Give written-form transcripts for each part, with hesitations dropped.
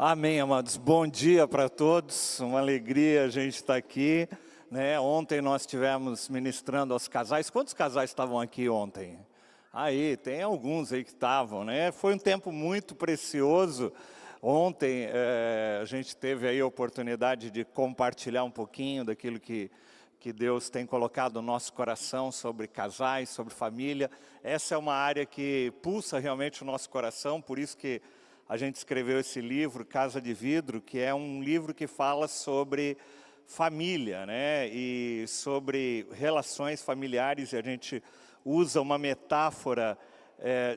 Amém, amados. Bom dia para todos. Uma alegria a gente estar aqui, né? Ontem nós estivemos ministrando aos casais. Quantos casais estavam aqui ontem? Aí, tem alguns aí que estavam, né? Foi um tempo muito precioso. Ontem a gente teve aí a oportunidade de compartilhar um pouquinho daquilo que Deus tem colocado no nosso coração sobre casais, sobre família. Essa é uma área que pulsa realmente o nosso coração, por isso que a gente escreveu esse livro, Casa de Vidro, que é um livro que fala sobre família, né? E sobre relações familiares, e a gente usa uma metáfora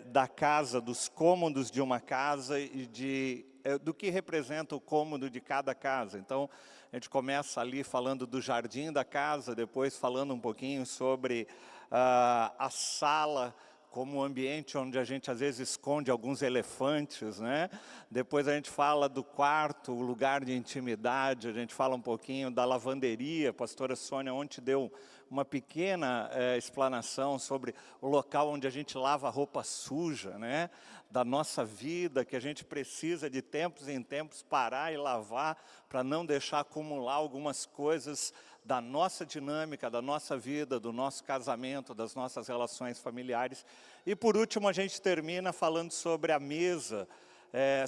da casa, dos cômodos de uma casa e do que representa o cômodo de cada casa. Então, a gente começa ali falando do jardim da casa, depois falando um pouquinho sobre a sala, como um ambiente onde a gente às vezes esconde alguns elefantes, né? Depois a gente fala do quarto, o lugar de intimidade, a gente fala um pouquinho da lavanderia. A pastora Sônia ontem deu uma pequena explanação sobre o local onde a gente lava a roupa suja, né? Da nossa vida, que a gente precisa de tempos em tempos parar e lavar, para não deixar acumular algumas coisas da nossa dinâmica, da nossa vida, do nosso casamento, das nossas relações familiares. E por último a gente termina falando sobre a mesa,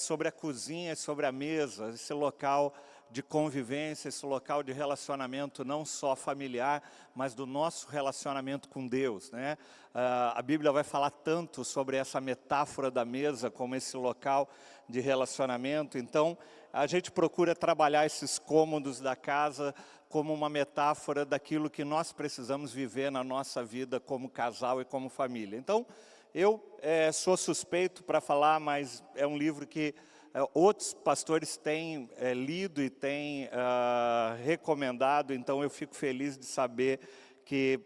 sobre a cozinha e sobre a mesa, esse local de convivência, esse local de relacionamento não só familiar, mas do nosso relacionamento com Deus, né? A Bíblia vai falar tanto sobre essa metáfora da mesa como esse local de relacionamento. Então, a gente procura trabalhar esses cômodos da casa como uma metáfora daquilo que nós precisamos viver na nossa vida como casal e como família. Então, eu sou suspeito para falar, mas é um livro que outros pastores têm lido e têm recomendado, então eu fico feliz de saber que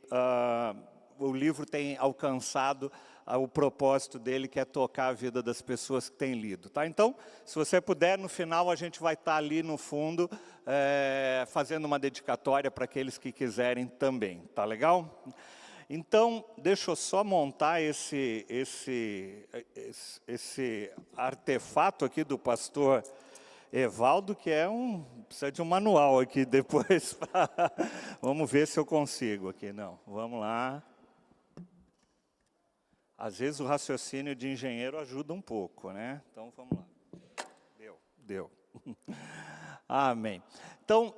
o livro tem alcançado o propósito dele, que é tocar a vida das pessoas que têm lido, tá? Então, se você puder, no final a gente vai estar ali no fundo, fazendo uma dedicatória para aqueles que quiserem também, tá legal? Então, deixa eu só montar esse artefato aqui do pastor Evaldo, que precisa de um manual aqui depois. Vamos ver se eu consigo aqui. Não, vamos lá. Às vezes o raciocínio de engenheiro ajuda um pouco, né? Então, vamos lá. Deu. Amém. Então,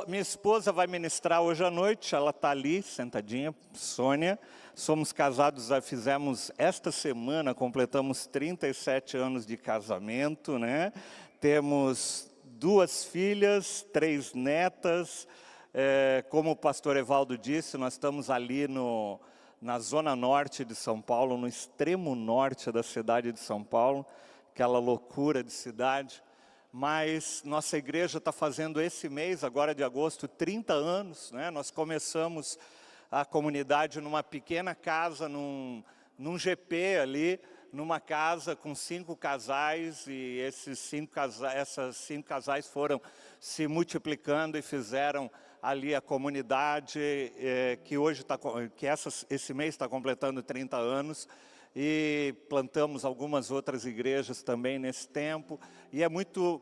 minha esposa vai ministrar hoje à noite, ela está ali, sentadinha, Sônia. Somos casados, fizemos esta semana, completamos 37 anos de casamento, né? Temos 2 filhas, 3 netas. Como o pastor Evaldo disse, nós estamos ali na zona norte de São Paulo, no extremo norte da cidade de São Paulo, aquela loucura de cidade. Mas nossa igreja está fazendo esse mês, agora de agosto, 30 anos, né? Nós começamos a comunidade numa pequena casa, num GP ali, numa casa com 5 casais, e essas 5 casais foram se multiplicando e fizeram ali a comunidade, que hoje esse mês está completando 30 anos, e plantamos algumas outras igrejas também nesse tempo, e é muito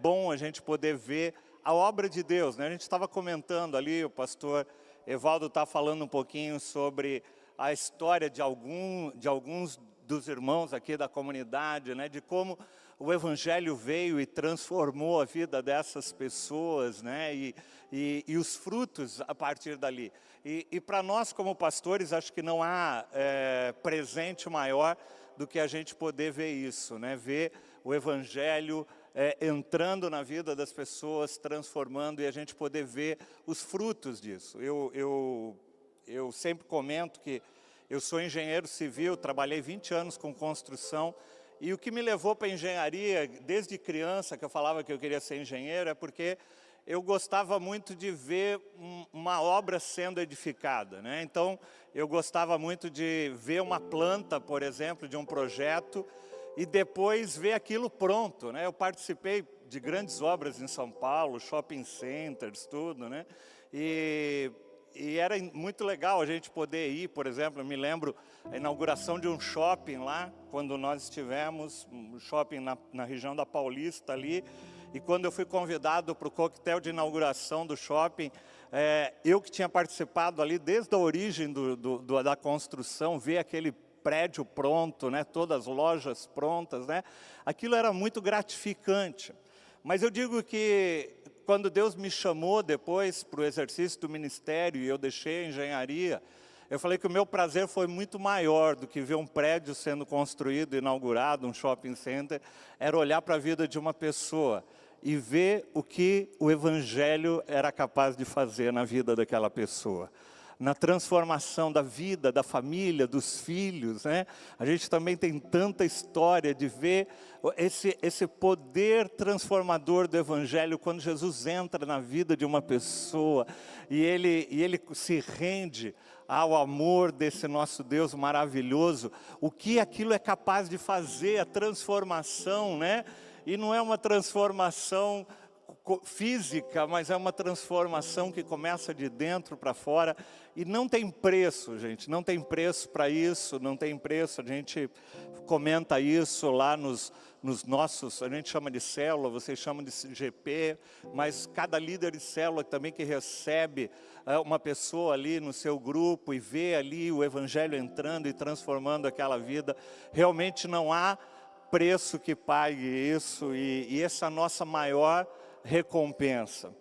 bom a gente poder ver a obra de Deus, né? A gente estava comentando ali, o pastor Evaldo está falando um pouquinho sobre a história de alguns dos irmãos aqui da comunidade, né? De como o Evangelho veio e transformou a vida dessas pessoas, né? E os frutos a partir dali. E para nós como pastores, acho que não há presente maior do que a gente poder ver isso, né? Ver o Evangelho entrando na vida das pessoas, transformando, e a gente poder ver os frutos disso. Eu sempre comento que eu sou engenheiro civil, trabalhei 20 anos com construção, e o que me levou para a engenharia, desde criança, que eu falava que eu queria ser engenheiro, é porque eu gostava muito de ver uma obra sendo edificada, né? Então, eu gostava muito de ver uma planta, por exemplo, de um projeto, e depois ver aquilo pronto, né? Eu participei de grandes obras em São Paulo, shopping centers, tudo, né? E era muito legal a gente poder ir, por exemplo, eu me lembro a inauguração de um shopping lá, quando nós estivemos, um shopping na região da Paulista ali, e quando eu fui convidado para o coquetel de inauguração do shopping, eu que tinha participado ali desde a origem da construção, ver aquele prédio pronto, né, todas as lojas prontas, né, aquilo era muito gratificante. Mas eu digo que quando Deus me chamou depois para o exercício do ministério e eu deixei a engenharia, eu falei que o meu prazer foi muito maior do que ver um prédio sendo construído, inaugurado, um shopping center, era olhar para a vida de uma pessoa e ver o que o Evangelho era capaz de fazer na vida daquela pessoa. Na transformação da vida, da família, dos filhos, né? A gente também tem tanta história de ver esse poder transformador do Evangelho quando Jesus entra na vida de uma pessoa e ele se rende ao amor desse nosso Deus maravilhoso, o que aquilo é capaz de fazer, a transformação, né? E não é uma transformação física, mas é uma transformação que começa de dentro para fora e não tem preço, gente, não tem preço para isso, não tem preço, a gente comenta isso lá nos nossos, a gente chama de célula, vocês chamam de GP, mas cada líder de célula também que recebe uma pessoa ali no seu grupo e vê ali o Evangelho entrando e transformando aquela vida, realmente não há preço que pague isso e essa é a nossa maior recompensa.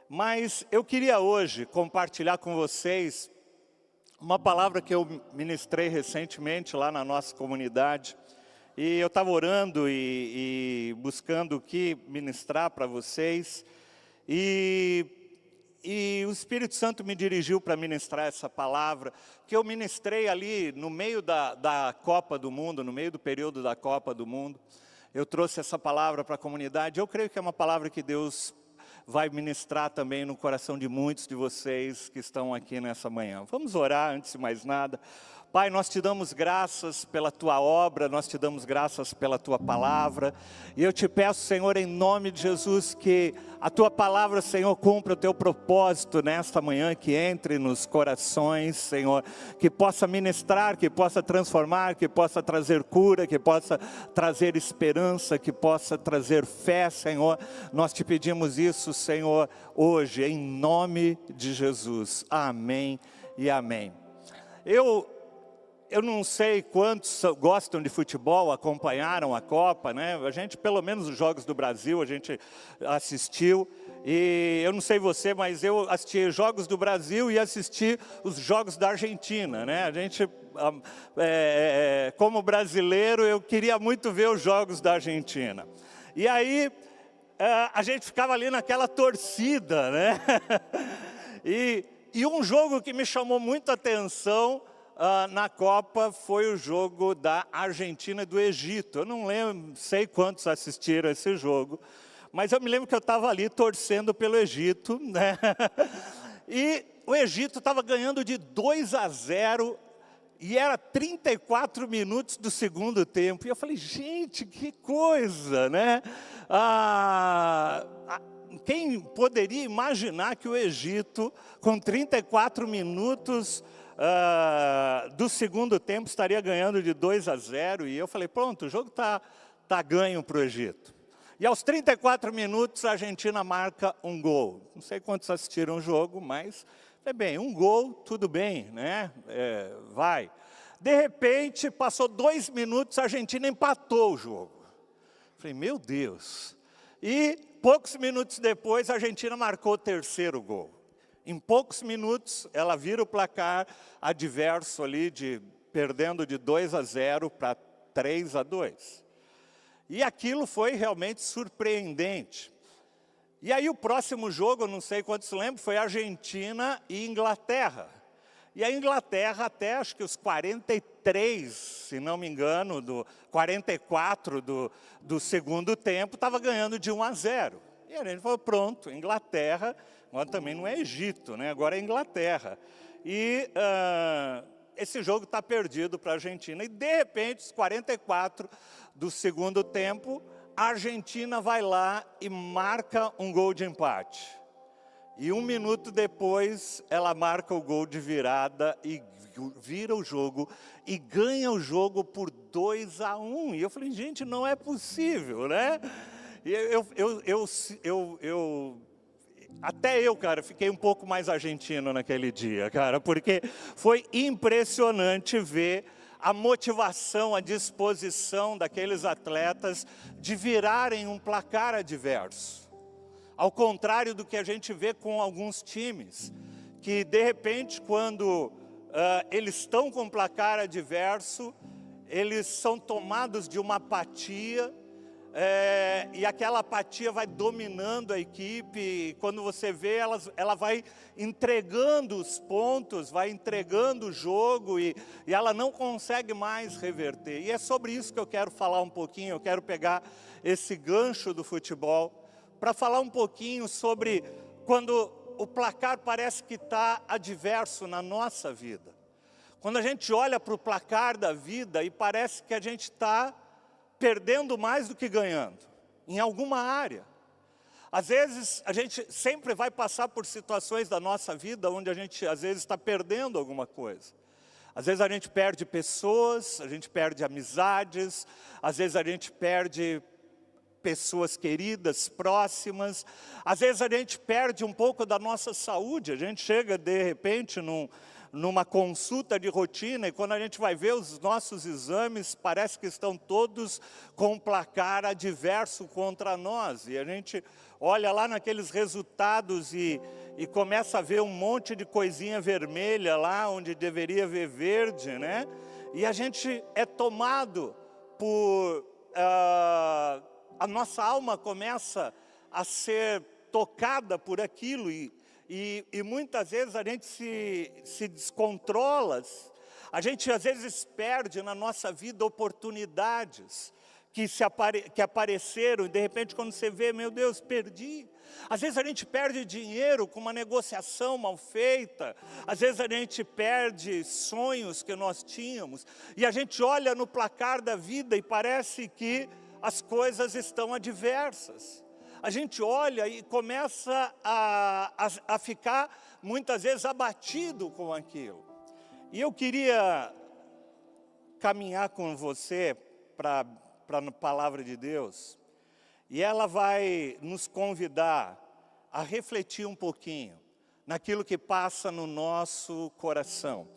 Mas eu queria hoje compartilhar com vocês uma palavra que eu ministrei recentemente lá na nossa comunidade. E eu estava orando e buscando o que ministrar para vocês. E o Espírito Santo me dirigiu para ministrar essa palavra, que eu ministrei ali no meio da Copa do Mundo, no meio do período da Copa do Mundo. Eu trouxe essa palavra para a comunidade. Eu creio que é uma palavra que Deus vai ministrar também no coração de muitos de vocês que estão aqui nessa manhã. Vamos orar antes de mais nada. Pai, nós te damos graças pela tua obra, nós te damos graças pela tua palavra. E eu te peço, Senhor, em nome de Jesus, que a tua palavra, Senhor, cumpra o teu propósito nesta manhã, que entre nos corações, Senhor, que possa ministrar, que possa transformar, que possa trazer cura, que possa trazer esperança, que possa trazer fé, Senhor. Nós te pedimos isso, Senhor, hoje, em nome de Jesus. Amém e amém. Eu não sei quantos gostam de futebol, acompanharam a Copa, né? A gente, pelo menos os Jogos do Brasil, a gente assistiu. E eu não sei você, mas eu assisti Jogos do Brasil e assisti os Jogos da Argentina, né? A gente, como brasileiro, eu queria muito ver os Jogos da Argentina. E aí, a gente ficava ali naquela torcida, né? E um jogo que me chamou muito a atenção na Copa foi o jogo da Argentina e do Egito. Eu não sei quantos assistiram esse jogo, mas eu me lembro que eu estava ali torcendo pelo Egito, né? E o Egito estava ganhando de 2-0 e era 34 minutos do segundo tempo. E eu falei, gente, que coisa, né? Quem poderia imaginar que o Egito, com 34 minutos do segundo tempo, estaria ganhando de 2-0, e eu falei, pronto, o jogo tá ganho para o Egito. E aos 34 minutos a Argentina marca um gol. Não sei quantos assistiram o jogo, mas, bem, um gol, tudo bem, né? Vai. De repente, passou 2 minutos, a Argentina empatou o jogo. Falei, meu Deus. E poucos minutos depois, a Argentina marcou o terceiro gol. Em poucos minutos, ela vira o placar adverso ali, perdendo de 2-0 para 3-2. E aquilo foi realmente surpreendente. E aí o próximo jogo, não sei quantos lembram, foi Argentina e Inglaterra. E a Inglaterra, até acho que os 43, se não me engano, 44 do segundo tempo, estava ganhando de 1-0. E a gente falou, pronto, Inglaterra, agora também não é Egito, né? Agora é Inglaterra. E esse jogo está perdido para a Argentina. E de repente, os 44 do segundo tempo, a Argentina vai lá e marca um gol de empate. E 1 minuto depois, ela marca o gol de virada e vira o jogo e ganha o jogo por 2-1. E eu falei, gente, não é possível, né? E até eu, cara, fiquei um pouco mais argentino naquele dia, cara, porque foi impressionante ver a motivação, a disposição daqueles atletas de virarem um placar adverso. Ao contrário do que a gente vê com alguns times, que de repente quando eles estão com um placar adverso, eles são tomados de uma apatia, e aquela apatia vai dominando a equipe, e quando você vê, ela vai entregando os pontos, vai entregando o jogo, e ela não consegue mais reverter. E é sobre isso que eu quero falar um pouquinho, eu quero pegar esse gancho do futebol, para falar um pouquinho sobre quando o placar parece que está adverso na nossa vida. Quando a gente olha para o placar da vida e parece que a gente está perdendo mais do que ganhando, em alguma área. Às vezes, a gente sempre vai passar por situações da nossa vida onde a gente, às vezes, está perdendo alguma coisa. Às vezes a gente perde pessoas, a gente perde amizades, às vezes a gente perde pessoas queridas, próximas. Às vezes a gente perde um pouco da nossa saúde, a gente chega de repente numa consulta de rotina e quando a gente vai ver os nossos exames, parece que estão todos com um placar adverso contra nós. E a gente olha lá naqueles resultados e começa a ver um monte de coisinha vermelha lá onde deveria ver verde, né? E a gente é tomado por... a nossa alma começa a ser tocada por aquilo e muitas vezes a gente se descontrola, a gente às vezes perde na nossa vida oportunidades que apareceram e de repente quando você vê, meu Deus, perdi. Às vezes a gente perde dinheiro com uma negociação mal feita, às vezes a gente perde sonhos que nós tínhamos e a gente olha no placar da vida e parece que as coisas estão adversas. A gente olha e começa a ficar, muitas vezes, abatido com aquilo. E eu queria caminhar com você para a palavra de Deus, e ela vai nos convidar a refletir um pouquinho naquilo que passa no nosso coração.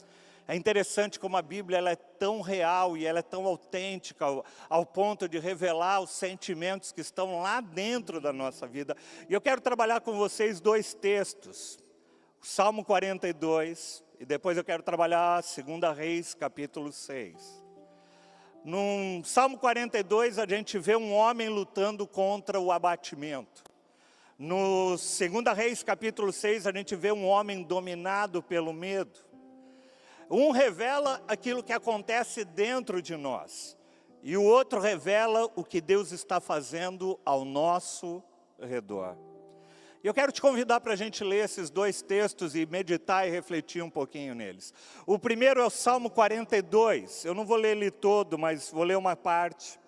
É interessante como a Bíblia ela é tão real e ela é tão autêntica ao ponto de revelar os sentimentos que estão lá dentro da nossa vida. E eu quero trabalhar com vocês dois textos, o Salmo 42 e depois eu quero trabalhar 2 Reis, capítulo 6. No Salmo 42 a gente vê um homem lutando contra o abatimento. No 2 Reis, capítulo 6, a gente vê um homem dominado pelo medo. Um revela aquilo que acontece dentro de nós, e o outro revela o que Deus está fazendo ao nosso redor. Eu quero te convidar para a gente ler esses dois textos e meditar e refletir um pouquinho neles. O primeiro é o Salmo 42, eu não vou ler ele todo, mas vou ler uma parte.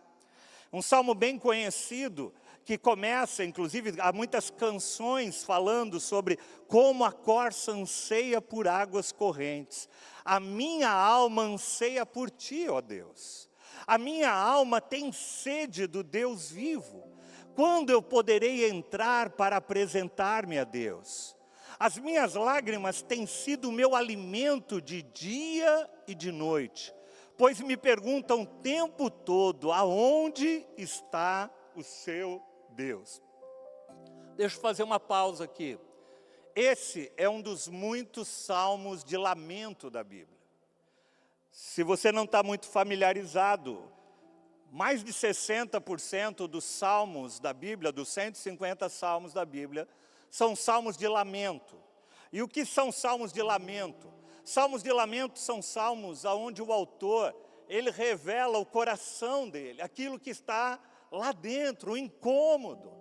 Um salmo bem conhecido, que começa, inclusive, há muitas canções falando sobre como a corça anseia por águas correntes. A minha alma anseia por ti, ó Deus. A minha alma tem sede do Deus vivo. Quando eu poderei entrar para apresentar-me a Deus? As minhas lágrimas têm sido o meu alimento de dia e de noite, pois me perguntam o tempo todo, aonde está o seu Deus? Deixa eu fazer uma pausa aqui. Esse é um dos muitos salmos de lamento da Bíblia. Se você não está muito familiarizado, mais de 60% dos salmos da Bíblia, dos 150 salmos da Bíblia, são salmos de lamento. E o que são salmos de lamento? Salmos de lamento são salmos onde o autor, ele revela o coração dele, aquilo que está lá dentro, o incômodo,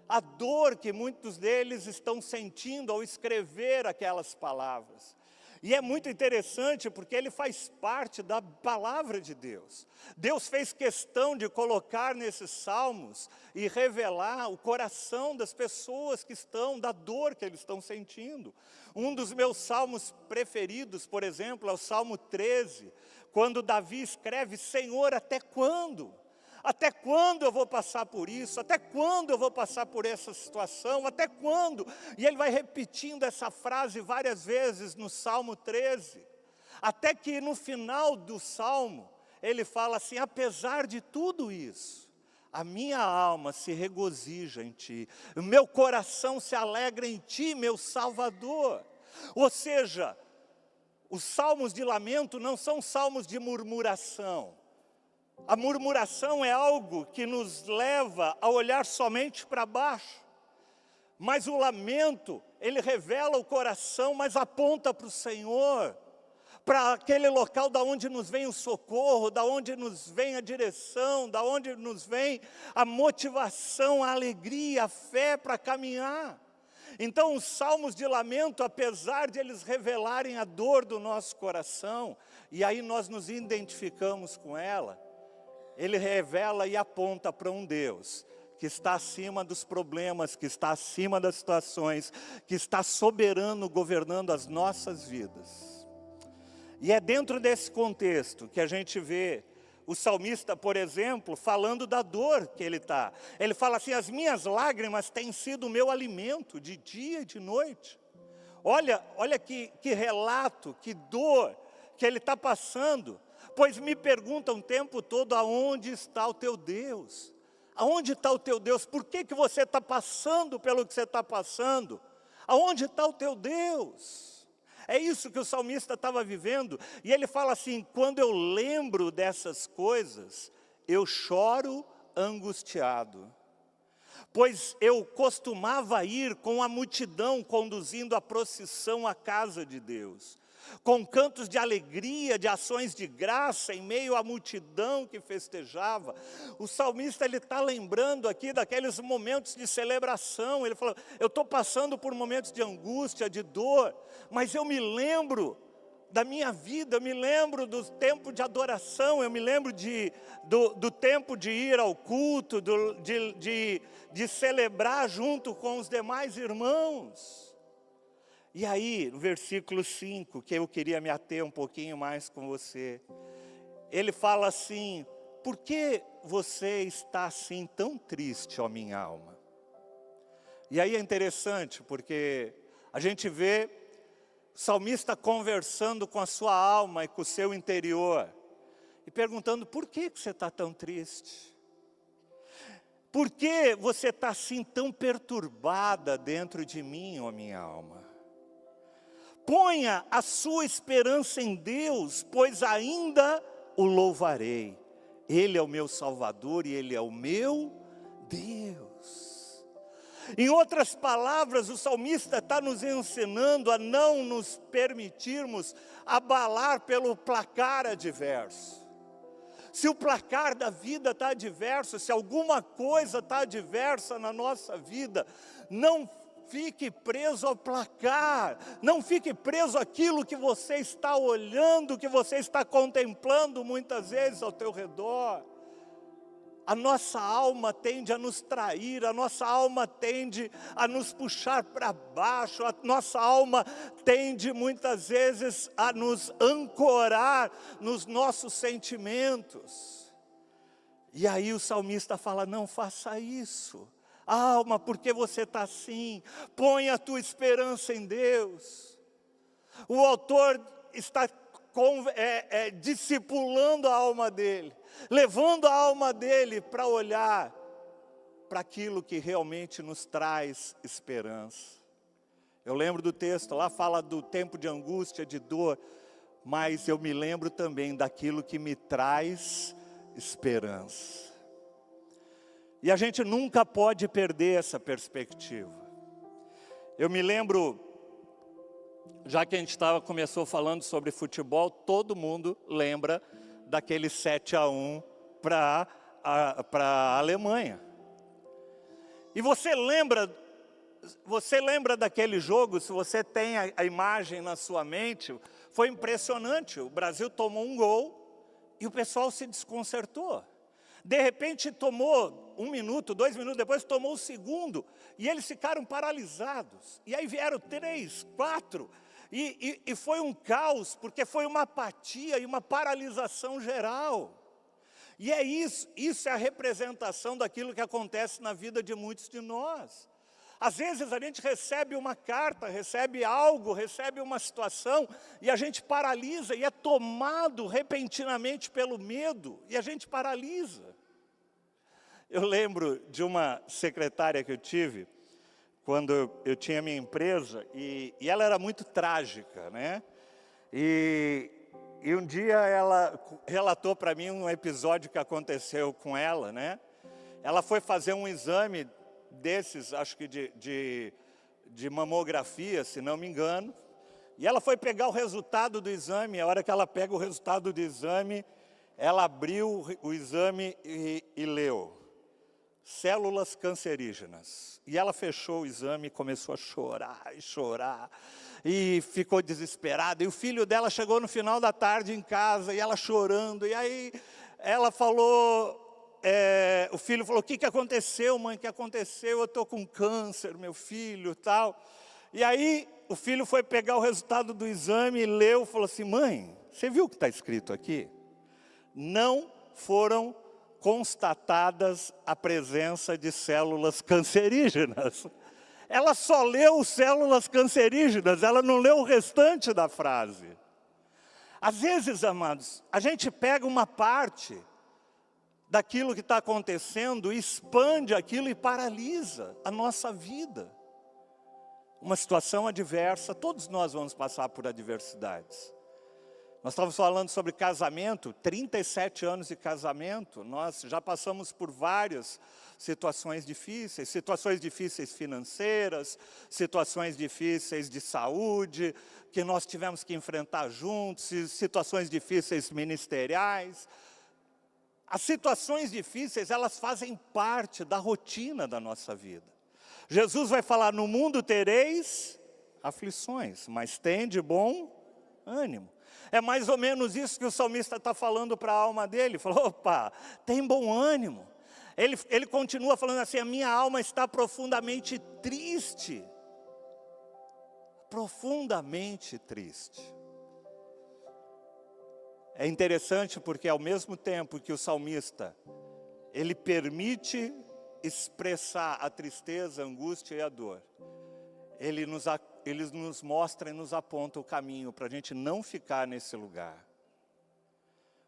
a dor que muitos deles estão sentindo ao escrever aquelas palavras. E é muito interessante porque ele faz parte da palavra de Deus. Deus fez questão de colocar nesses salmos e revelar o coração das pessoas que estão, da dor que eles estão sentindo. Um dos meus salmos preferidos, por exemplo, é o Salmo 13, quando Davi escreve: Senhor, até quando? Até quando eu vou passar por isso? Até quando eu vou passar por essa situação? Até quando? E ele vai repetindo essa frase várias vezes no Salmo 13. Até que no final do Salmo, ele fala assim: apesar de tudo isso, a minha alma se regozija em Ti. O meu coração se alegra em Ti, meu Salvador. Ou seja, os salmos de lamento não são salmos de murmuração. A murmuração é algo que nos leva a olhar somente para baixo. Mas o lamento, ele revela o coração, mas aponta para o Senhor, para aquele local da onde nos vem o socorro, da onde nos vem a direção, da onde nos vem a motivação, a alegria, a fé para caminhar. Então, os salmos de lamento, apesar de eles revelarem a dor do nosso coração, e aí nós nos identificamos com ela, ele revela e aponta para um Deus que está acima dos problemas, que está acima das situações, que está soberano governando as nossas vidas. E é dentro desse contexto que a gente vê o salmista, por exemplo, falando da dor que ele está. Ele fala assim: as minhas lágrimas têm sido o meu alimento de dia e de noite. Olha que relato, que dor que ele está passando. Pois me perguntam o tempo todo: aonde está o teu Deus? Aonde está o teu Deus? Por que você está passando pelo que você está passando? Aonde está o teu Deus? É isso que o salmista estava vivendo. E ele fala assim: quando eu lembro dessas coisas, eu choro angustiado. Pois eu costumava ir com a multidão conduzindo a procissão à casa de Deus, com cantos de alegria, de ações de graça, em meio à multidão que festejava. O salmista, ele está lembrando aqui daqueles momentos de celebração. Ele falou: eu estou passando por momentos de angústia, de dor, mas eu me lembro da minha vida, eu me lembro do tempo de adoração, eu me lembro do tempo de ir ao culto, de celebrar junto com os demais irmãos. E aí, no versículo 5, que eu queria me ater um pouquinho mais com você, ele fala assim: por que você está assim tão triste, ó minha alma? E aí é interessante, porque a gente vê o salmista conversando com a sua alma e com o seu interior, e perguntando: por que você está tão triste? Por que você está assim tão perturbada dentro de mim, ó minha alma? Ponha a sua esperança em Deus, pois ainda o louvarei. Ele é o meu Salvador e Ele é o meu Deus. Em outras palavras, o salmista está nos ensinando a não nos permitirmos abalar pelo placar adverso. Se o placar da vida está adverso, se alguma coisa está adversa na nossa vida, não fique preso ao placar, não fique preso àquilo que você está olhando, que você está contemplando muitas vezes ao teu redor. A nossa alma tende a nos trair, a nossa alma tende a nos puxar para baixo, a nossa alma tende muitas vezes a nos ancorar nos nossos sentimentos. E aí o salmista fala: não faça isso. Alma, por que você está assim? Põe a tua esperança em Deus. O autor está discipulando a alma dele, levando a alma dele para olhar para aquilo que realmente nos traz esperança. Eu lembro do texto, lá fala do tempo de angústia, de dor, mas eu me lembro também daquilo que me traz esperança. E a gente nunca pode perder essa perspectiva. Eu me lembro, já que a gente começou falando sobre futebol, todo mundo lembra daquele 7-1 para a Alemanha. E você lembra você lembra daquele jogo, se você tem a imagem na sua mente, foi impressionante, o Brasil tomou um gol e o pessoal se desconcertou. De repente tomou 1 minuto, 2 minutos depois tomou o segundo, e eles ficaram paralisados. E aí vieram 3, 4, e foi um caos, porque foi uma apatia e uma paralisação geral. E é isso é a representação daquilo que acontece na vida de muitos de nós. Às vezes a gente recebe uma carta, recebe algo, recebe uma situação, e a gente paralisa e é tomado repentinamente pelo medo, e a gente paralisa. Eu lembro de uma secretária que eu tive, quando eu tinha minha empresa, e ela era muito trágica, né? E um dia ela relatou para mim um episódio que aconteceu com ela, né? Ela foi fazer um exame desses, acho que de mamografia, se não me engano, e ela foi pegar o resultado do exame. A hora que ela pega o resultado do exame, ela abriu o exame e leu: células cancerígenas. E ela fechou o exame e começou a chorar e chorar, e ficou desesperada. E o filho dela chegou no final da tarde em casa, e ela chorando, e aí ela falou, o filho falou: o que aconteceu, mãe, o que aconteceu? Eu estou com câncer, meu filho, tal. E aí o filho foi pegar o resultado do exame e leu, falou assim: mãe, você viu o que está escrito aqui? Não foram constatadas a presença de células cancerígenas. Ela só leu células cancerígenas, ela não leu o restante da frase. Às vezes, amados, a gente pega uma parte daquilo que está acontecendo, expande aquilo e paralisa a nossa vida. Uma situação adversa, todos nós vamos passar por adversidades. Nós estávamos falando sobre casamento, 37 anos de casamento, nós já passamos por várias situações difíceis financeiras, situações difíceis de saúde, que nós tivemos que enfrentar juntos, situações difíceis ministeriais. As situações difíceis, elas fazem parte da rotina da nossa vida. Jesus vai falar: no mundo tereis aflições, mas tende bom ânimo. É mais ou menos isso que o salmista está falando para a alma dele. Falou: opa, tem bom ânimo. Ele continua falando assim: a minha alma está profundamente triste. Profundamente triste. É interessante porque ao mesmo tempo que o salmista, ele permite expressar a tristeza, a angústia e a dor, ele nos mostra e nos aponta o caminho para a gente não ficar nesse lugar.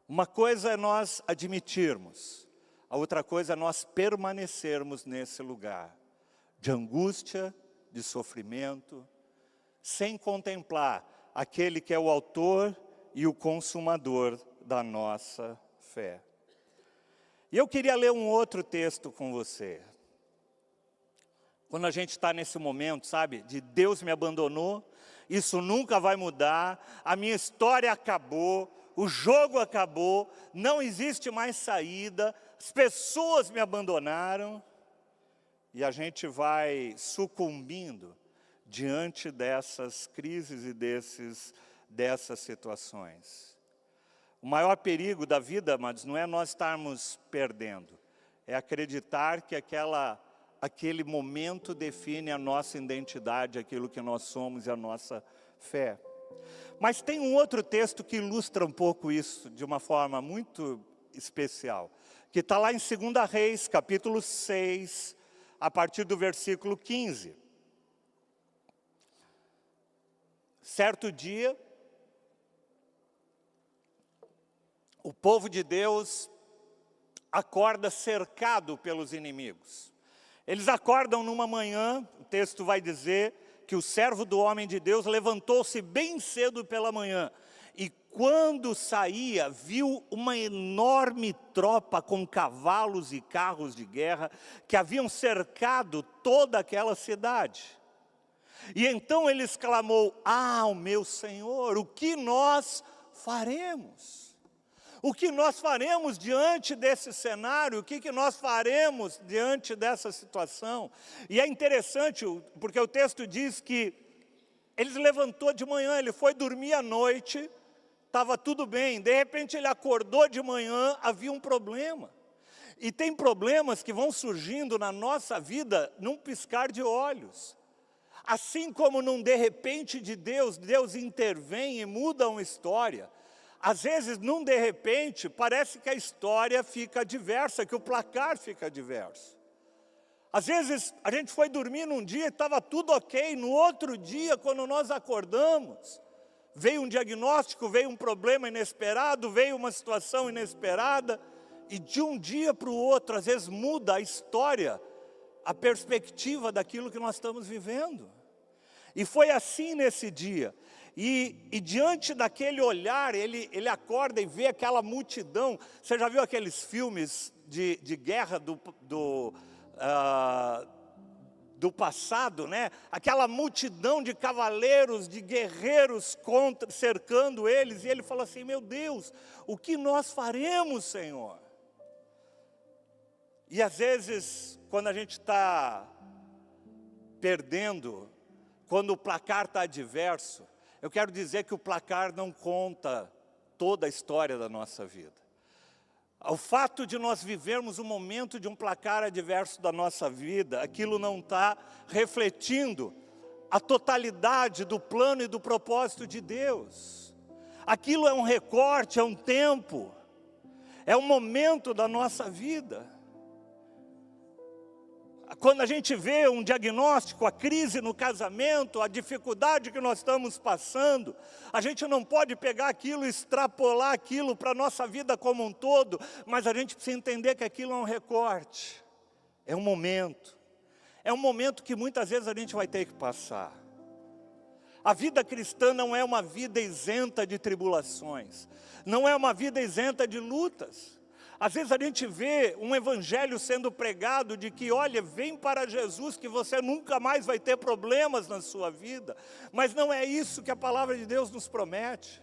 Uma coisa é nós admitirmos, a outra coisa é nós permanecermos nesse lugar de angústia, de sofrimento, sem contemplar aquele que é o autor e o consumador da nossa fé. E eu queria ler um outro texto com você. Quando a gente está nesse momento, sabe, de Deus me abandonou, isso nunca vai mudar, a minha história acabou, o jogo acabou, não existe mais saída, as pessoas me abandonaram, e a gente vai sucumbindo diante dessas crises e dessas situações. O maior perigo da vida, amados, não é nós estarmos perdendo, é acreditar que aquele momento define a nossa identidade, aquilo que nós somos e a nossa fé. Mas tem um outro texto que ilustra um pouco isso de uma forma muito especial, que está lá em 2 Reis, capítulo 6, a partir do versículo 15. Certo dia, o povo de Deus acorda cercado pelos inimigos. Eles acordam numa manhã, o texto vai dizer que o servo do homem de Deus levantou-se bem cedo pela manhã. E quando saía, viu uma enorme tropa com cavalos e carros de guerra que haviam cercado toda aquela cidade. E então ele exclamou: ah, o meu Senhor, o que nós faremos? O que nós faremos diante desse cenário? O que nós faremos diante dessa situação? E é interessante, porque o texto diz que ele se levantou de manhã, ele foi dormir à noite, estava tudo bem. De repente ele acordou de manhã, havia um problema. E tem problemas que vão surgindo na nossa vida num piscar de olhos. Assim como num de repente de Deus, Deus intervém e muda uma história. Às vezes, num de repente, parece que a história fica adversa, que o placar fica adverso. Às vezes, a gente foi dormir num dia e estava tudo ok. No outro dia, quando nós acordamos, veio um diagnóstico, veio um problema inesperado, veio uma situação inesperada. E de um dia para o outro, às vezes muda a história, a perspectiva daquilo que nós estamos vivendo. E foi assim nesse dia. E diante daquele olhar, ele acorda e vê aquela multidão. Você já viu aqueles filmes de guerra do passado, né? Aquela multidão de cavaleiros, de guerreiros cercando eles. E ele fala assim, meu Deus, o que nós faremos, Senhor? E às vezes, quando a gente está perdendo, quando o placar está adverso, eu quero dizer que o placar não conta toda a história da nossa vida. O fato de nós vivermos um momento de um placar adverso da nossa vida, aquilo não está refletindo a totalidade do plano e do propósito de Deus. Aquilo é um recorte, é um tempo, é um momento da nossa vida. Quando a gente vê um diagnóstico, a crise no casamento, a dificuldade que nós estamos passando, a gente não pode pegar aquilo e extrapolar aquilo para a nossa vida como um todo, mas a gente precisa entender que aquilo é um recorte, é um momento que muitas vezes a gente vai ter que passar. A vida cristã não é uma vida isenta de tribulações, não é uma vida isenta de lutas. Às vezes a gente vê um evangelho sendo pregado de que, olha, vem para Jesus que você nunca mais vai ter problemas na sua vida. Mas não é isso que a palavra de Deus nos promete.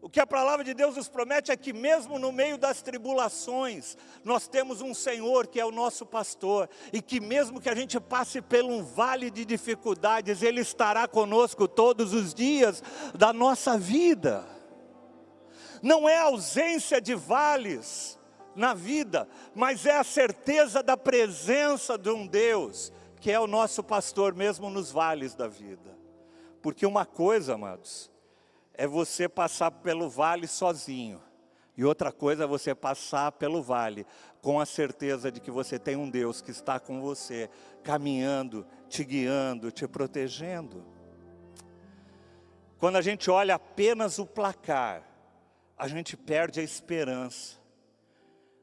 O que a palavra de Deus nos promete é que mesmo no meio das tribulações, nós temos um Senhor que é o nosso pastor. E que mesmo que a gente passe por um vale de dificuldades, Ele estará conosco todos os dias da nossa vida. Não é a ausência de vales na vida, mas é a certeza da presença de um Deus, que é o nosso pastor mesmo nos vales da vida. Porque uma coisa, amados, é você passar pelo vale sozinho. E outra coisa é você passar pelo vale com a certeza de que você tem um Deus que está com você, caminhando, te guiando, te protegendo. Quando a gente olha apenas o placar, a gente perde a esperança,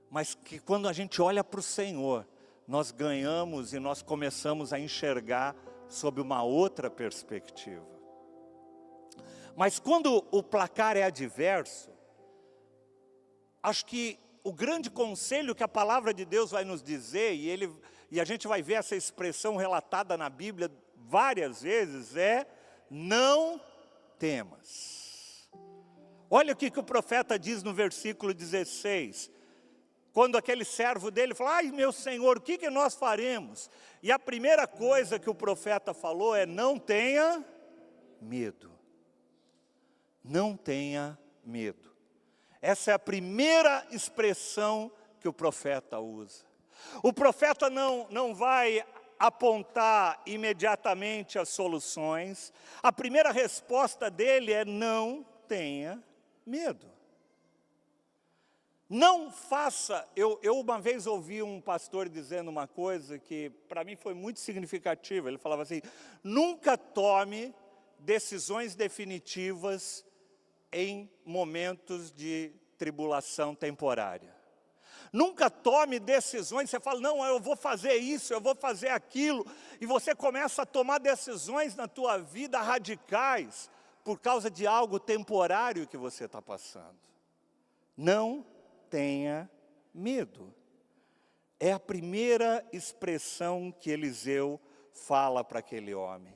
mas que quando a gente olha para o Senhor, nós ganhamos e nós começamos a enxergar sob uma outra perspectiva. Mas quando o placar é adverso, acho que o grande conselho que a palavra de Deus vai nos dizer, e a gente vai ver essa expressão relatada na Bíblia várias vezes, é: não temas. Olha o que o profeta diz no versículo 16. Quando aquele servo dele fala, ai meu Senhor, o que nós faremos? E a primeira coisa que o profeta falou é: não tenha medo. Não tenha medo. Essa é a primeira expressão que o profeta usa. O profeta não vai apontar imediatamente as soluções. A primeira resposta dele é: não tenha medo. Não faça, eu uma vez ouvi um pastor dizendo uma coisa que para mim foi muito significativa. Ele falava assim: nunca tome decisões definitivas em momentos de tribulação temporária. Nunca tome decisões, você fala, não, eu vou fazer isso, eu vou fazer aquilo, e você começa a tomar decisões na tua vida radicais, por causa de algo temporário que você está passando. Não tenha medo. É a primeira expressão que Eliseu fala para aquele homem.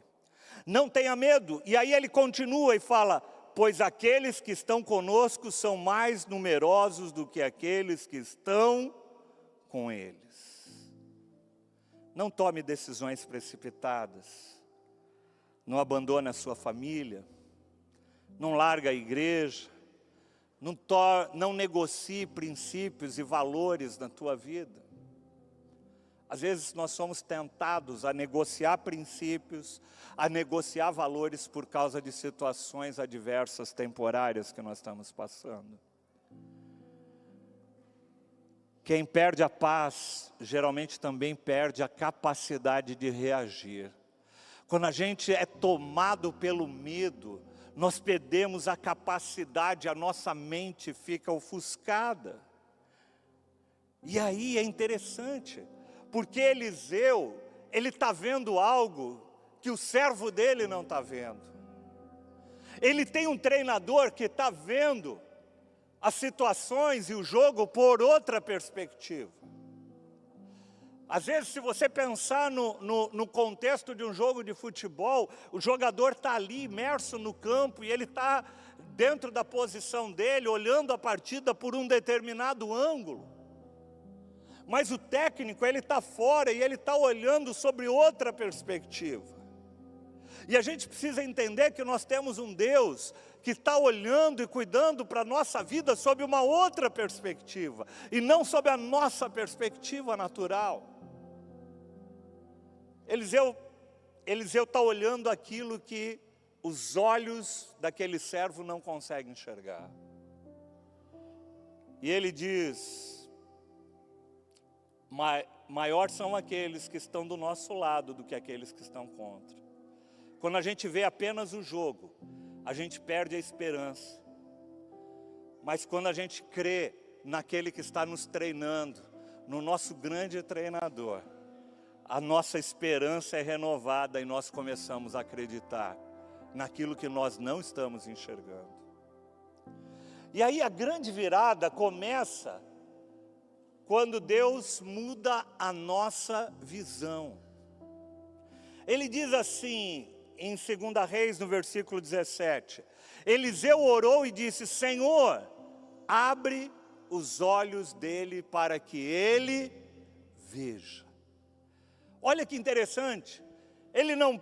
Não tenha medo. E aí ele continua e fala: pois aqueles que estão conosco são mais numerosos do que aqueles que estão com eles. Não tome decisões precipitadas, não abandone a sua família, não largue a igreja, não negocie princípios e valores na tua vida. Às vezes nós somos tentados a negociar princípios, a negociar valores por causa de situações adversas, temporárias que nós estamos passando. Quem perde a paz, geralmente também perde a capacidade de reagir. Quando a gente é tomado pelo medo, nós perdemos a capacidade, a nossa mente fica ofuscada. E aí é interessante, porque Eliseu, ele está vendo algo que o servo dele não está vendo. Ele tem um treinador que está vendo as situações e o jogo por outra perspectiva. Às vezes, se você pensar no contexto de um jogo de futebol, o jogador está ali imerso no campo e ele está dentro da posição dele, olhando a partida por um determinado ângulo. Mas o técnico, ele está fora e ele está olhando sobre outra perspectiva. E a gente precisa entender que nós temos um Deus que está olhando e cuidando para a nossa vida sob uma outra perspectiva, e não sob a nossa perspectiva natural. Eliseu está olhando aquilo que os olhos daquele servo não conseguem enxergar. E ele diz: maior são aqueles que estão do nosso lado do que aqueles que estão contra. Quando a gente vê apenas o jogo, a gente perde a esperança. Mas quando a gente crê naquele que está nos treinando, no nosso grande treinador, a nossa esperança é renovada e nós começamos a acreditar naquilo que nós não estamos enxergando. E aí a grande virada começa quando Deus muda a nossa visão. Ele diz assim, em 2 Reis, no versículo 17, Eliseu orou e disse: Senhor, abre os olhos dele para que ele veja. Olha que interessante, ele não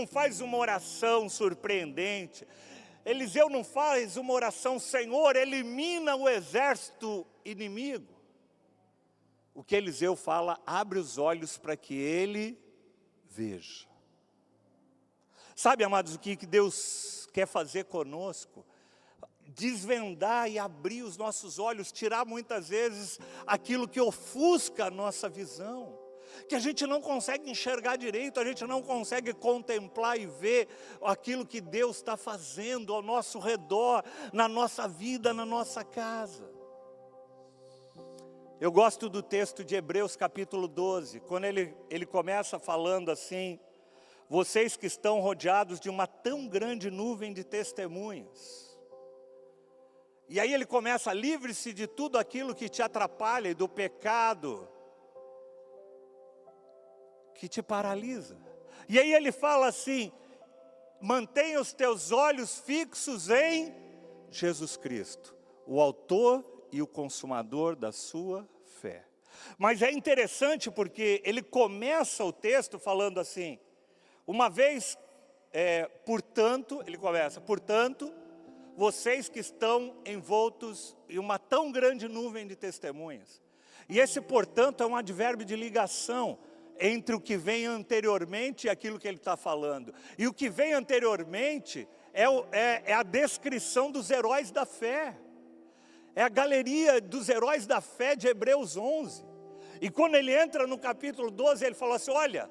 faz uma oração surpreendente, Eliseu não faz uma oração: Senhor, elimina o exército inimigo. O que Eliseu fala: abre os olhos para que ele veja. Sabe, amados, o que Deus quer fazer conosco? Desvendar e abrir os nossos olhos, tirar muitas vezes aquilo que ofusca a nossa visão, que a gente não consegue enxergar direito, a gente não consegue contemplar e ver aquilo que Deus está fazendo ao nosso redor, na nossa vida, na nossa casa. Eu gosto do texto de Hebreus capítulo 12, quando ele começa falando assim: vocês que estão rodeados de uma tão grande nuvem de testemunhas. E aí ele começa: livre-se de tudo aquilo que te atrapalha e do pecado que te paralisa. E aí ele fala assim: mantenha os teus olhos fixos em Jesus Cristo, o autor e o consumador da sua fé. Mas é interessante porque ele começa o texto falando assim, uma vez, portanto, ele começa: portanto, vocês que estão envoltos em uma tão grande nuvem de testemunhas. E esse portanto é um advérbio de ligação entre o que vem anteriormente e aquilo que ele está falando. E o que vem anteriormente é a descrição dos heróis da fé. É a galeria dos heróis da fé de Hebreus 11. E quando ele entra no capítulo 12, ele fala assim: olha,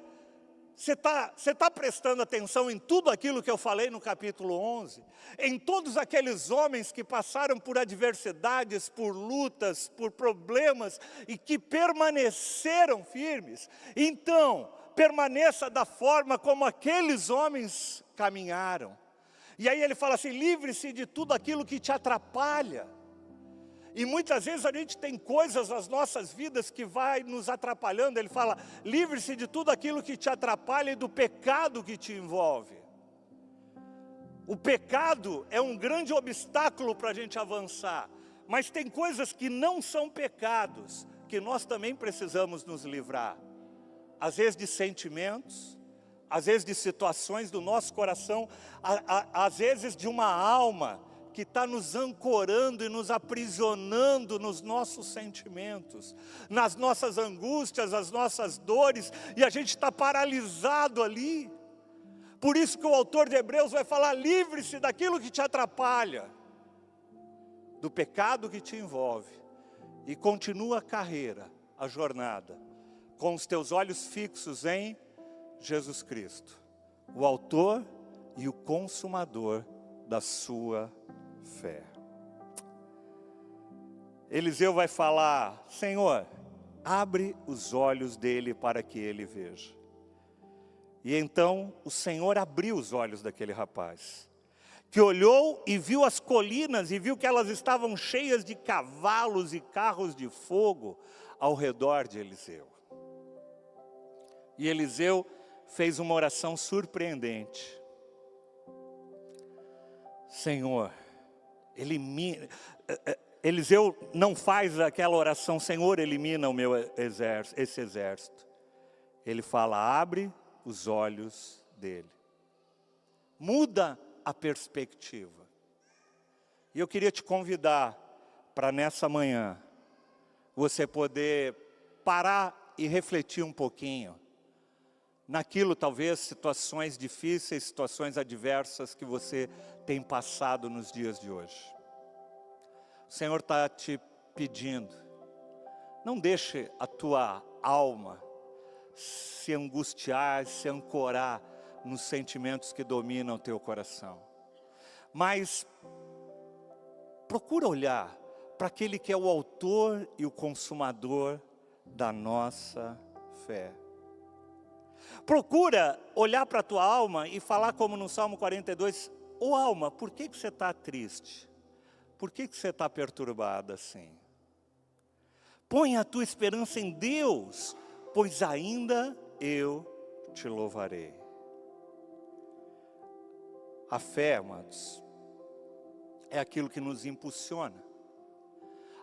você tá prestando atenção em tudo aquilo que eu falei no capítulo 11? Em todos aqueles homens que passaram por adversidades, por lutas, por problemas e que permaneceram firmes? Então, permaneça da forma como aqueles homens caminharam. E aí ele fala assim: livre-se de tudo aquilo que te atrapalha. E muitas vezes a gente tem coisas nas nossas vidas que vai nos atrapalhando. Ele fala: livre-se de tudo aquilo que te atrapalha e do pecado que te envolve. O pecado é um grande obstáculo para a gente avançar. Mas tem coisas que não são pecados, que nós também precisamos nos livrar. Às vezes de sentimentos, às vezes de situações do nosso coração, às vezes de uma alma que está nos ancorando e nos aprisionando nos nossos sentimentos, nas nossas angústias, nas nossas dores, e a gente está paralisado ali. Por isso que o autor de Hebreus vai falar: livre-se daquilo que te atrapalha, do pecado que te envolve, e continua a carreira, a jornada, com os teus olhos fixos em Jesus Cristo, o autor e o consumador da sua fé. Eliseu vai falar: Senhor, abre os olhos dele para que ele veja. E então o Senhor abriu os olhos daquele rapaz, que olhou e viu as colinas, e viu que elas estavam cheias de cavalos e carros de fogo ao redor de Eliseu. E Eliseu fez uma oração surpreendente: Senhor, elimina. Eliseu não faz aquela oração: Senhor, elimina o meu exército, esse exército. Ele fala: abre os olhos dele. Muda a perspectiva. E eu queria te convidar para nessa manhã você poder parar e refletir um pouquinho naquilo, talvez situações difíceis, situações adversas que você tem passado nos dias de hoje. O Senhor está te pedindo: não deixe a tua alma se angustiar, se ancorar nos sentimentos que dominam o teu coração. Mas procura olhar para aquele que é o autor e o consumador da nossa fé. Procura olhar para a tua alma e falar como no Salmo 42, ô alma, por que você está triste? Por que você está perturbada assim? Põe a tua esperança em Deus, pois ainda eu te louvarei. A fé, amados, é aquilo que nos impulsiona.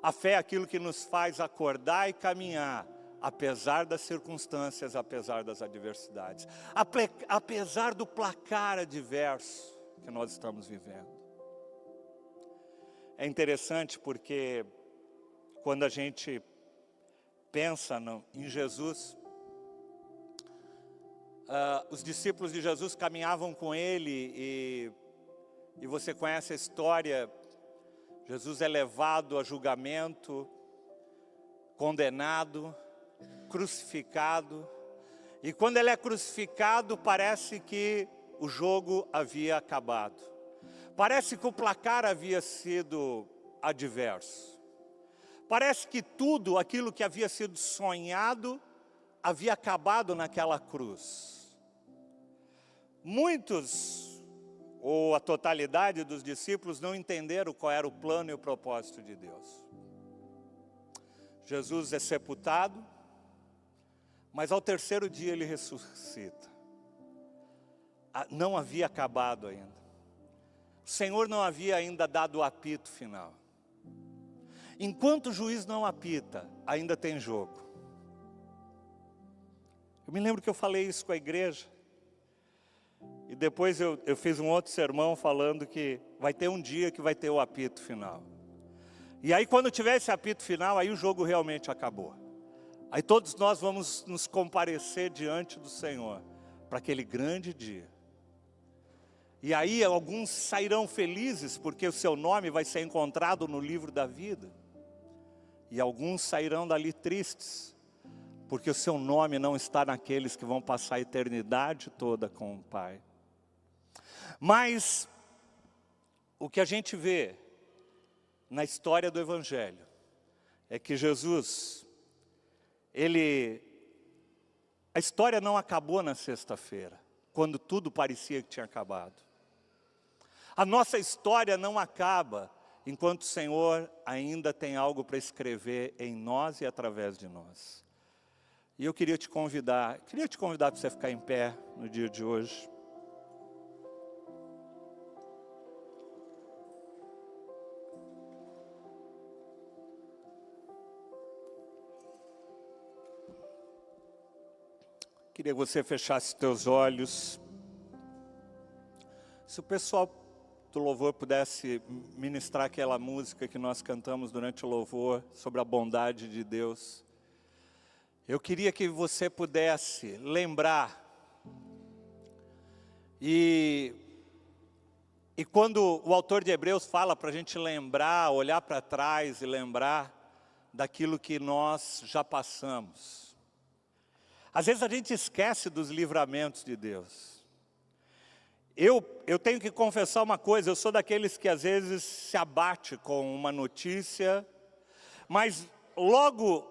A fé é aquilo que nos faz acordar e caminhar, apesar das circunstâncias, apesar das adversidades, apesar do placar adverso que nós estamos vivendo. É interessante porque quando a gente pensa em Jesus, os discípulos de Jesus caminhavam com ele e você conhece a história. Jesus é levado a julgamento, condenado, crucificado, e quando ele é crucificado parece que o jogo havia acabado, parece que o placar havia sido adverso, parece que tudo aquilo que havia sido sonhado havia acabado naquela cruz. Muitos, ou a totalidade dos discípulos, não entenderam qual era o plano e o propósito de Deus. Jesus é sepultado, mas ao terceiro dia ele ressuscita. Não havia acabado ainda. O Senhor não havia ainda dado o apito final. Enquanto o juiz não apita, ainda tem jogo. Eu me lembro que eu falei isso com a igreja. E depois eu fiz um outro sermão falando que vai ter um dia que vai ter o apito final. E aí quando tiver esse apito final, aí o jogo realmente acabou. Aí todos nós vamos nos comparecer diante do Senhor para aquele grande dia. E aí alguns sairão felizes porque o seu nome vai ser encontrado no livro da vida. E alguns sairão dali tristes, porque o seu nome não está naqueles que vão passar a eternidade toda com o Pai. Mas o que a gente vê na história do Evangelho é que Jesus, a história não acabou na sexta-feira, quando tudo parecia que tinha acabado. A nossa história não acaba enquanto o Senhor ainda tem algo para escrever em nós e através de nós. E eu queria te convidar para você ficar em pé no dia de hoje. Queria que você fechasse teus olhos. Se o pessoal do louvor pudesse ministrar aquela música que nós cantamos durante o louvor, sobre a bondade de Deus. Eu queria que você pudesse lembrar. E quando o autor de Hebreus fala para a gente lembrar, olhar para trás e lembrar daquilo que nós já passamos. Às vezes a gente esquece dos livramentos de Deus. Eu tenho que confessar uma coisa, eu sou daqueles que às vezes se abate com uma notícia, mas logo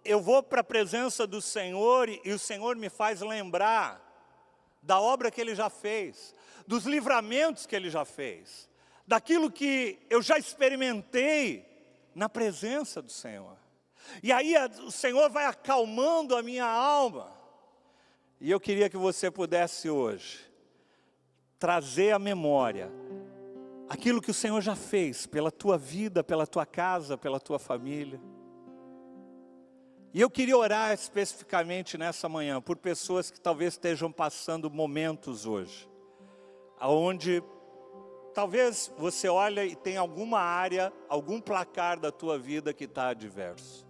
eu vou para a presença do Senhor e o Senhor me faz lembrar da obra que Ele já fez, dos livramentos que Ele já fez, daquilo que eu já experimentei na presença do Senhor. E aí o Senhor vai acalmando a minha alma. E eu queria que você pudesse hoje trazer à memória aquilo que o Senhor já fez pela tua vida, pela tua casa, pela tua família. E eu queria orar especificamente nessa manhã por pessoas que talvez estejam passando momentos hoje, onde talvez você olha e tem alguma área, algum placar da tua vida que está adverso.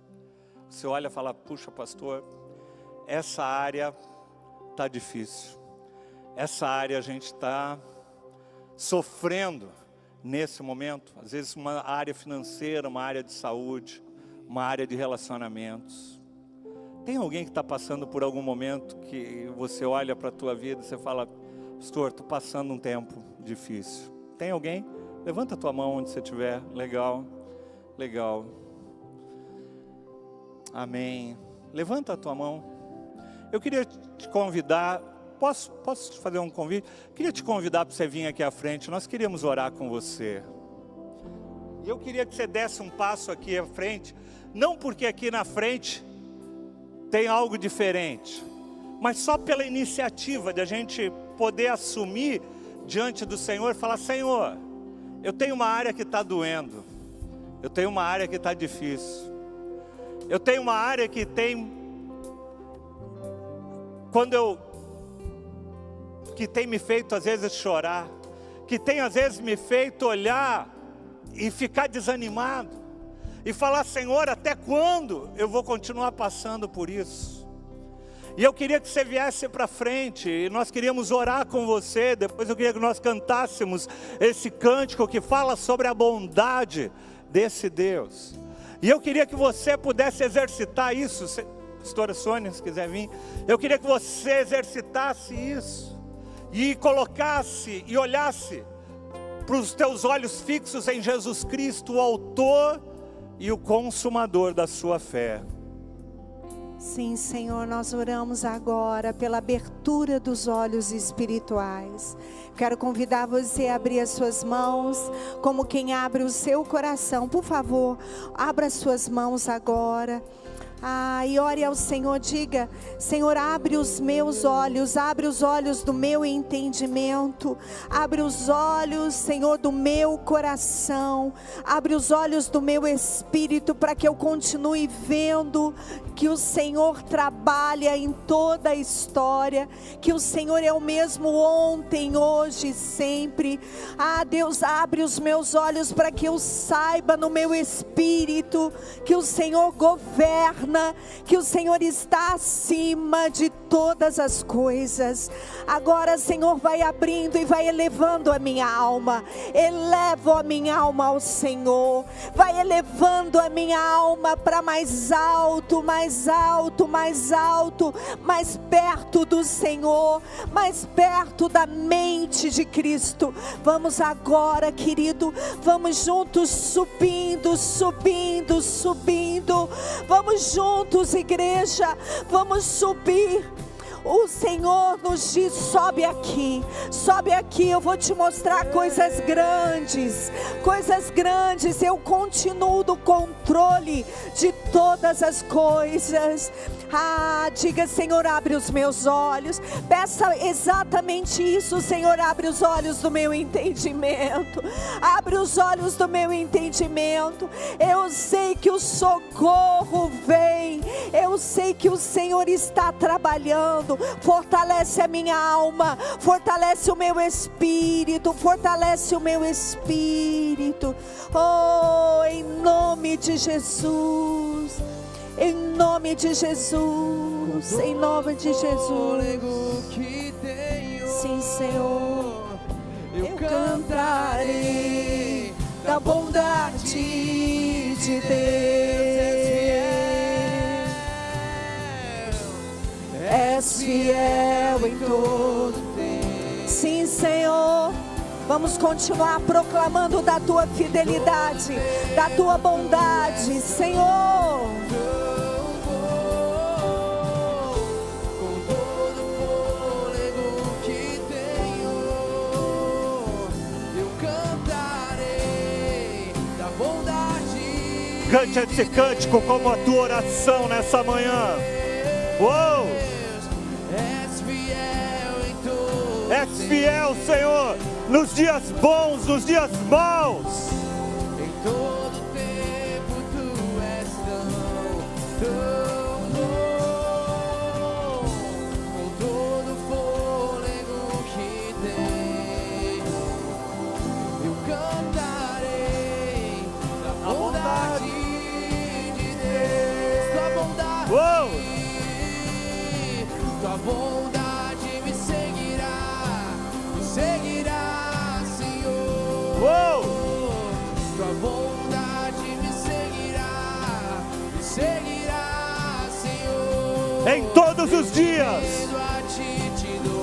Você olha e fala, puxa pastor, essa área está difícil. Essa área a gente está sofrendo nesse momento. Às vezes uma área financeira, uma área de saúde, uma área de relacionamentos. Tem alguém que está passando por algum momento que você olha para a tua vida e você fala, pastor, estou passando um tempo difícil. Tem alguém? Levanta a tua mão onde você estiver. Legal, legal. Amém. Levanta a tua mão. Eu queria te convidar, posso te fazer um convite? Queria te convidar para você vir aqui à frente, nós queríamos orar com você. E eu queria que você desse um passo aqui à frente, não porque aqui na frente tem algo diferente, mas só pela iniciativa de a gente poder assumir diante do Senhor, falar, Senhor, eu tenho uma área que está doendo, eu tenho uma área que está difícil, eu tenho uma área que tem, que tem me feito às vezes chorar, que tem às vezes me feito olhar e ficar desanimado, e falar, Senhor, até quando eu vou continuar passando por isso? E eu queria que você viesse para frente, e nós queríamos orar com você. Depois eu queria que nós cantássemos esse cântico que fala sobre a bondade desse Deus. E eu queria que você pudesse exercitar isso, pastora Sônia, se quiser vir. Eu queria que você exercitasse isso, e colocasse, e olhasse para os teus olhos fixos em Jesus Cristo, o autor e o consumador da sua fé. Sim, Senhor, nós oramos agora pela abertura dos olhos espirituais. Quero convidar você a abrir as suas mãos, como quem abre o seu coração. Por favor, abra as suas mãos agora. E ore ao Senhor, diga, Senhor, abre os meus olhos, abre os olhos do meu entendimento, abre os olhos, Senhor, do meu coração, abre os olhos do meu espírito, para que eu continue vendo que o Senhor trabalha em toda a história, que o Senhor é o mesmo ontem, hoje e sempre. Deus, abre os meus olhos para que eu saiba no meu espírito que o Senhor governa, que o Senhor está acima de todas as coisas. Agora, Senhor, vai abrindo e vai elevando a minha alma. Elevo a minha alma ao Senhor. Vai elevando a minha alma para mais alto, mais alto, mais alto, mais perto do Senhor, mais perto da mente de Cristo. Vamos agora, querido, vamos juntos subindo, subindo, subindo. Vamos juntos, igreja, vamos subir. O Senhor nos diz, sobe aqui, eu vou te mostrar coisas grandes, eu continuo no controle de todas as coisas. Diga: Senhor, abre os meus olhos. Peça exatamente isso: Senhor, abre os olhos do meu entendimento. Abre os olhos do meu entendimento. Eu sei que o socorro vem. Eu sei que o Senhor está trabalhando. Fortalece a minha alma, fortalece o meu espírito, fortalece o meu espírito. Oh, em nome de Jesus. Em nome de Jesus, em nome de Jesus. Sim, Senhor, eu cantarei da bondade de Deus. És fiel em todo tempo. Sim, Senhor. Vamos continuar proclamando da tua fidelidade, da tua bondade, Senhor. Cante esse cântico como a tua oração nessa manhã. Uou! És fiel, Senhor, nos dias bons, nos dias maus. Em todo tempo tu és tão bom. Com todo fôlego que tenho, eu cantarei da bondade de Deus. Tua bondade, tua bondade me seguirá, Senhor. Tua bondade me seguirá, Senhor. Em todos os dias,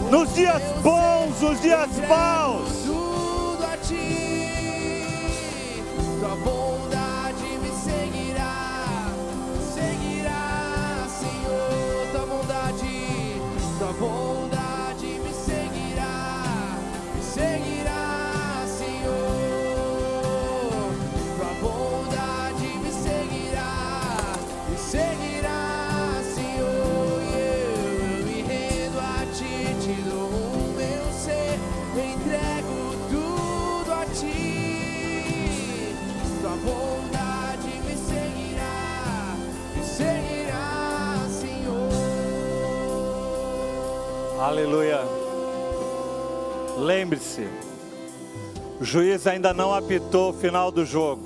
nos dias bons, nos dias maus. Tudo a ti, tua bondade me seguirá, Senhor. Tua bondade me seguirá, Senhor. Tua bondade me seguirá, Senhor. E eu me rendo a ti, te dou o meu ser, entrego tudo a ti. Tua bondade me seguirá, Senhor. Aleluia. Lembre-se, o juiz ainda não apitou o final do jogo.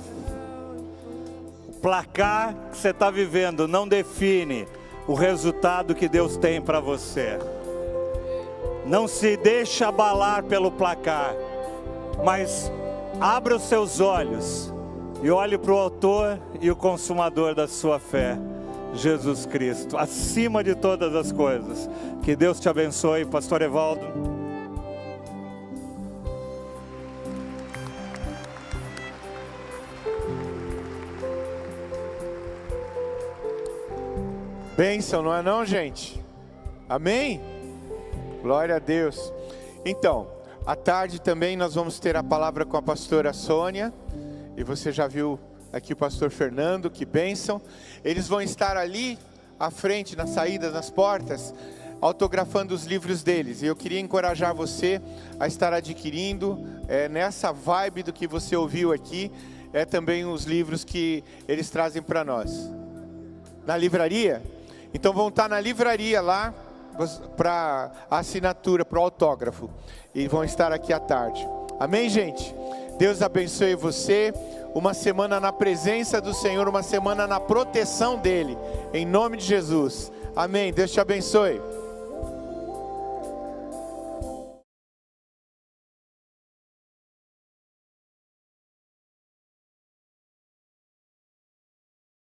O placar que você está vivendo não define o resultado que Deus tem para você. Não se deixe abalar pelo placar, mas abra os seus olhos e olhe para o autor e o consumador da sua fé, Jesus Cristo, acima de todas as coisas. Que Deus te abençoe, Pastor Evaldo. Bênção, não é não, gente? Amém? Glória a Deus. Então, à tarde também nós vamos ter a palavra com a pastora Sônia. E você já viu aqui o pastor Fernando, que bênção. Eles vão estar ali à frente, na saída, nas portas, autografando os livros deles. E eu queria encorajar você a estar adquirindo, nessa vibe do que você ouviu aqui, também os livros que eles trazem para nós. Na livraria? Então vão estar na livraria lá, para a assinatura, para o autógrafo. E vão estar aqui à tarde. Amém, gente? Deus abençoe você. Uma semana na presença do Senhor, uma semana na proteção dEle. Em nome de Jesus. Amém. Deus te abençoe.